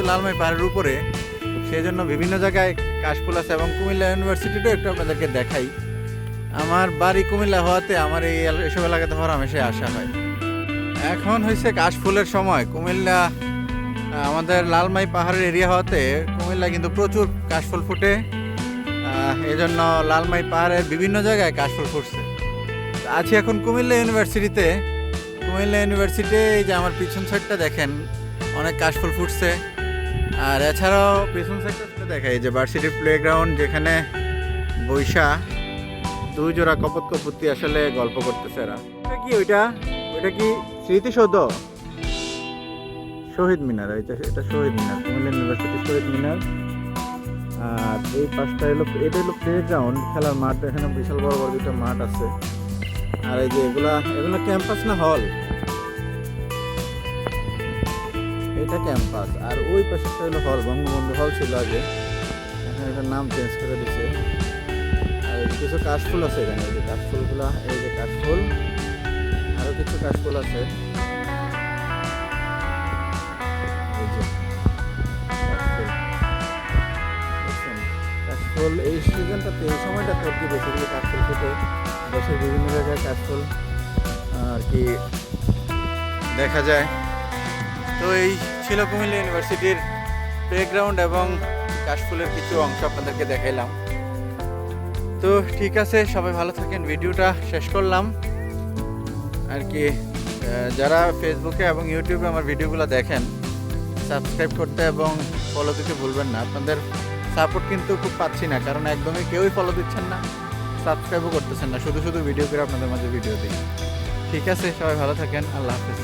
লালমাই পাহাড়ের উপরে, সেই জন্য বিভিন্ন জায়গায় কাশফুল আছে এবং কুমিল্লা ইউনিভার্সিটিটাও একটু আপনাদেরকে দেখাই। আমার বাড়ি কুমিল্লা হওয়াতে আমার এসব এলাকাতে হরহামেশাই আসা হয়। এখন হয়েছে কাশফুলের সময়। কুমিল্লা আমাদের লালমাই পাহাড়ের এরিয়া হওয়াতে কুমিল্লা কিন্তু প্রচুর কাশফুল ফুটে, এই জন্য লালমাই পাহাড়ের বিভিন্ন জায়গায় কাশফুল ফুটছে। আছি এখন কুমিল্লা ইউনিভার্সিটিতে। কুমিল্লা ইউনিভার্সিটি এই যে আমার পিছন সাইডটা দেখেন, অনেক কাশফুল ফুটছে। আর এছাড়াও পিছন সাইডটা দেখাই যে ভার্সিটির প্লেগ্রাউন্ড, যেখানে বৈশা দুই জোড়া কপতি আসলে গল্প করতেছে এরা। এটা কি ওইটা কি স্মৃতিসৌধ? শহীদ মিনার। এটা শহীদ মিনার, কুমিল্লা ইউনিভার্সিটির শহীদ মিনার। আর এই পাশটা এটা হলো প্লেগ্রাউন্ড, খেলার মাঠ। এখানে বিশাল বড় বড় দুটো মাঠ আছে। আর এই যে এগুলো ক্যাম্পাস না হল? এটা ক্যাম্পাস। আর ওই পাশেটা হলো হল, বঙ্গবন্ধু হল ছিল আগে, এখন এটার নাম চেঞ্জ করে দিচ্ছে। আর কিছু কাশফুল আছে এখানে, এই যে কাশফুলগুলো, এই যে কাশফুল, আরো কিছু কাশফুল আছে। এই যে কাশফুল এই সিজনটাতে, এই সময়টাতে আর কি বেশিরভাগ কাশফুল ফুটে। দেশের বিভিন্ন জায়গায় কাশফুল আর কি দেখা যায়। তো এই ছিল কুমিল্লা ইউনিভার্সিটির প্লেগ্রাউন্ড এবং কাশফুলের কিছু অংশ আপনাদেরকে দেখাইলাম। তো ঠিক আছে, সবাই ভালো থাকেন। ভিডিওটা শেষ করলাম আর কি। যারা ফেসবুকে এবং ইউটিউবে আমার ভিডিওগুলো দেখেন, সাবস্ক্রাইব করতে এবং ফলো দিতে ভুলবেন না। আপনাদের সাপোর্ট কিন্তু খুব পাচ্ছি না, কারণ একদমই কেউই ফলো দিচ্ছেন না, সাবস্ক্রাইবও করতেছেন না, শুধু ভিডিও করে আপনাদের মাঝে ভিডিও দিই। ঠিক আছে, সবাই ভালো থাকেন। আল্লাহ হাফেজ।